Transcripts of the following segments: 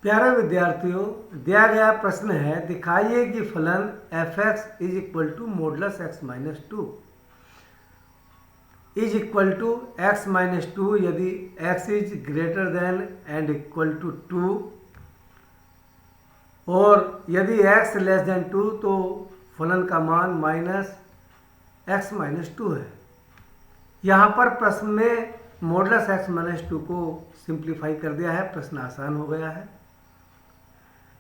प्यारे विद्यार्थियों, दिया गया प्रश्न है, दिखाइए कि फलन f(x) is equal to modulus x minus two is equal to x minus two यदि x is greater than and equal to 2 और यदि x लेस देन 2 तो फलन का मान माइनस x माइनस टू है। यहाँ पर प्रश्न में मॉडुलस x माइनस टू को सिंप्लीफाई कर दिया है, प्रश्न आसान हो गया है।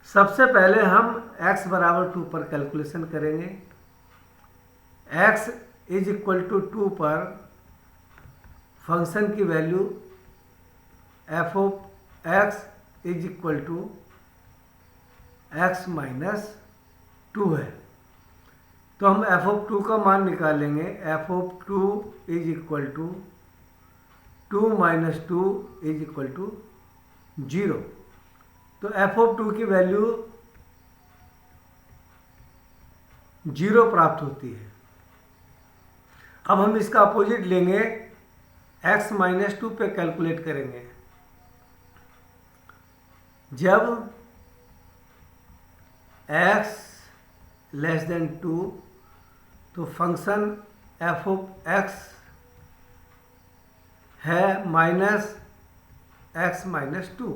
सबसे पहले हम x बराबर 2 पर कैलकुलेशन करेंगे। x इज इक्वल टू 2 पर फंक्शन की value f of x is equal to x minus 2 है, तो हम f ऑफ 2 का मान निकालेंगे। f of 2 is equal to 2 minus 2 is equal to 0, तो f ऑफ 2 की वैल्यू 0 प्राप्त होती है। अब हम इसका अपोजिट लेंगे, x माइनस 2 पे कैलकुलेट करेंगे। जब x लेस देन 2 तो फंक्शन f ऑफ x है माइनस x माइनस 2।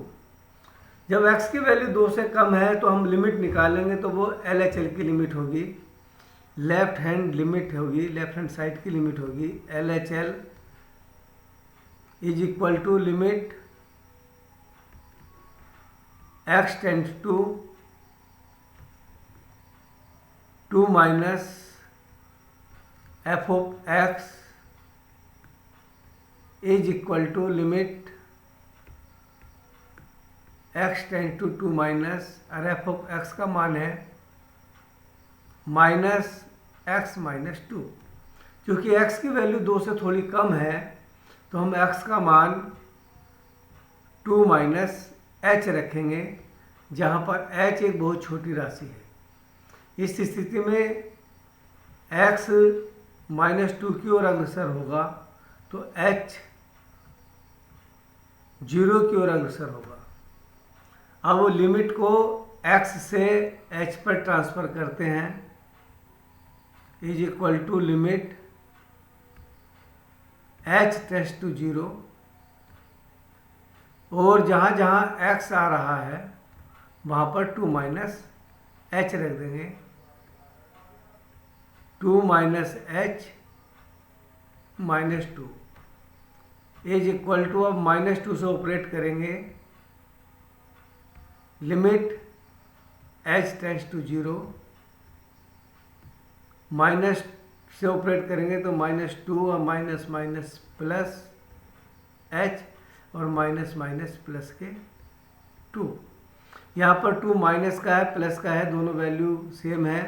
जब x की वैल्यू 2 से कम है तो हम लिमिट निकालेंगे, तो वो LHL की लिमिट होगी, लेफ्ट हैंड लिमिट होगी, लेफ्ट हैंड साइड की लिमिट होगी। LHL is equal to limit x tends to 2 minus f of x is equal to limit x tends to 2 minus, और f ऑफ x का मान है minus x minus 2। क्योंकि x की value 2 से थोड़ी कम है तो हम x का मान 2 माइनस h रखेंगे, जहाँ पर h एक बहुत छोटी राशि है। इस स्थिति में x माइनस 2 की ओर अग्रसर होगा तो h 0 की ओर अग्रसर होगा। अब वो लिमिट को x से h पर ट्रांसफ़र करते हैं, is equal to limit h tends to 0, और जहाँ जहाँ x आ रहा है वहाँ पर 2 माइनस h रख देंगे। 2 minus h minus 2 is equal to, अब माइनस 2 से ऑपरेट करेंगे, limit h tends to 0, minus से ऑपरेट करेंगे तो माइनस 2 और माइनस माइनस प्लस h और माइनस माइनस प्लस के 2। यहाँ पर 2 माइनस का है, प्लस का है, दोनों वैल्यू सेम है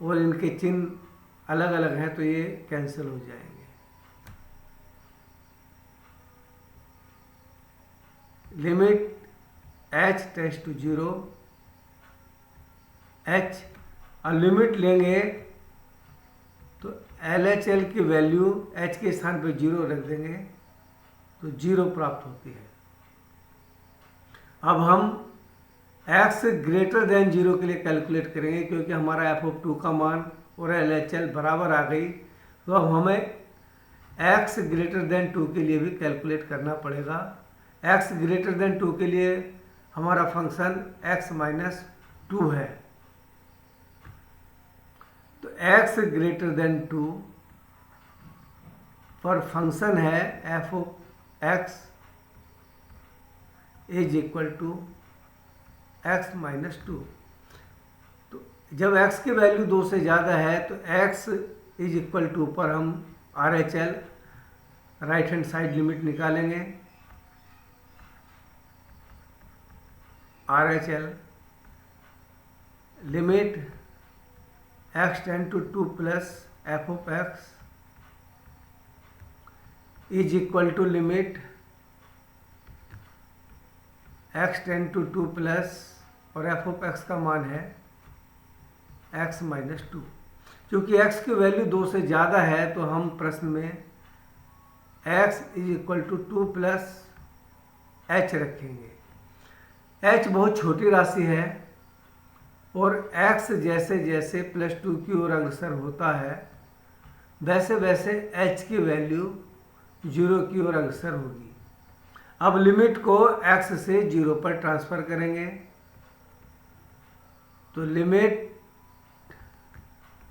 और इनके चिन्ह अलग अलग हैं, तो ये कैंसिल हो जाएंगे। Limit h tends to 0, h और लिमिट लेंगे तो LHL की वैल्यू h के स्थान पर 0 रख देंगे तो 0 प्राप्त होती है। अब हम x ग्रेटर देन 0 के लिए कैलकुलेट करेंगे, क्योंकि हमारा f ऑफ 2 का मान और LHL बराबर आ गई, तो अब हमें x ग्रेटर देन 2 के लिए भी कैलकुलेट करना पड़ेगा। x ग्रेटर देन 2 के लिए हमारा फंक्शन x माइनस 2 है, तो x ग्रेटर देन 2 पर फंक्शन है f of x is equal to x minus 2। तो जब x की वैल्यू 2 से ज़्यादा है तो x इज इक्वल टू पर हम RHL right hand side limit निकालेंगे। RHL limit x tend to 2 plus f of x is equal to limit x tend to 2 plus, और f ऑफ x का मान है x माइनस 2। क्योंकि x की value 2 से ज़्यादा है तो हम प्रश्न में x is equal to 2 plus h रखेंगे। h बहुत छोटी राशि है और x जैसे जैसे +2 की ओर अग्रसर होता है वैसे वैसे h की वैल्यू 0 की ओर अग्रसर होगी। अब लिमिट को x से 0 पर ट्रांसफ़र करेंगे तो लिमिट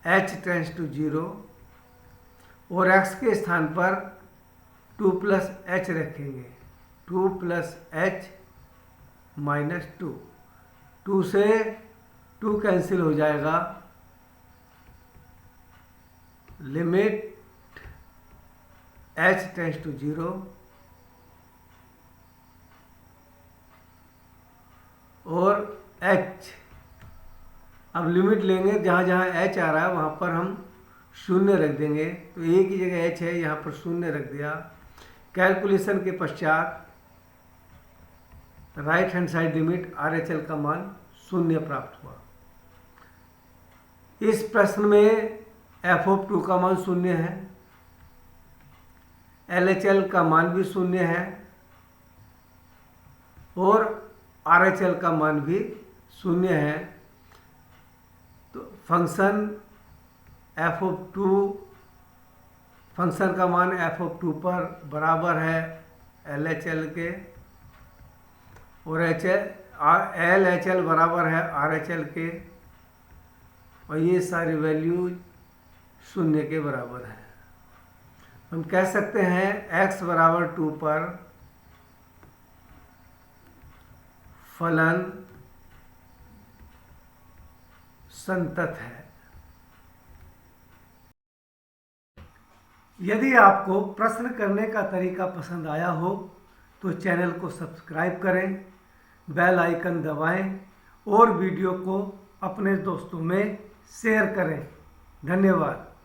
h टेंड्स टू 0 और x के स्थान पर 2 + h रखेंगे। 2 + h -2, 2 से 2 कैंसिल हो जाएगा। लिमिट h टेंड्स टू 0 और h, अब लिमिट लेंगे जहाँ जहाँ h आ रहा है वहाँ पर हम 0 रख देंगे। तो a की जगह h है, यहाँ पर 0 रख दिया। कैलकुलेशन के पश्चात right hand side limit RHL का मान 0 प्राप्त हुआ। इस प्रश्न में f(2) का मान 0 है, LHL का मान भी 0 है और RHL का मान भी 0 है। तो फंक्शन f(2) फंक्शन का मान f(2) पर बराबर है LHL के और LHL बराबर है RHL के और ये सारी वैल्यू 0 के बराबर है। हम कह सकते हैं x बराबर 2 पर फलन संतत है। यदि आपको प्रश्न करने का तरीका पसंद आया हो तो चैनल को सब्सक्राइब करें, बेल आइकन दबाएं और वीडियो को अपने दोस्तों में शेयर करें। धन्यवाद।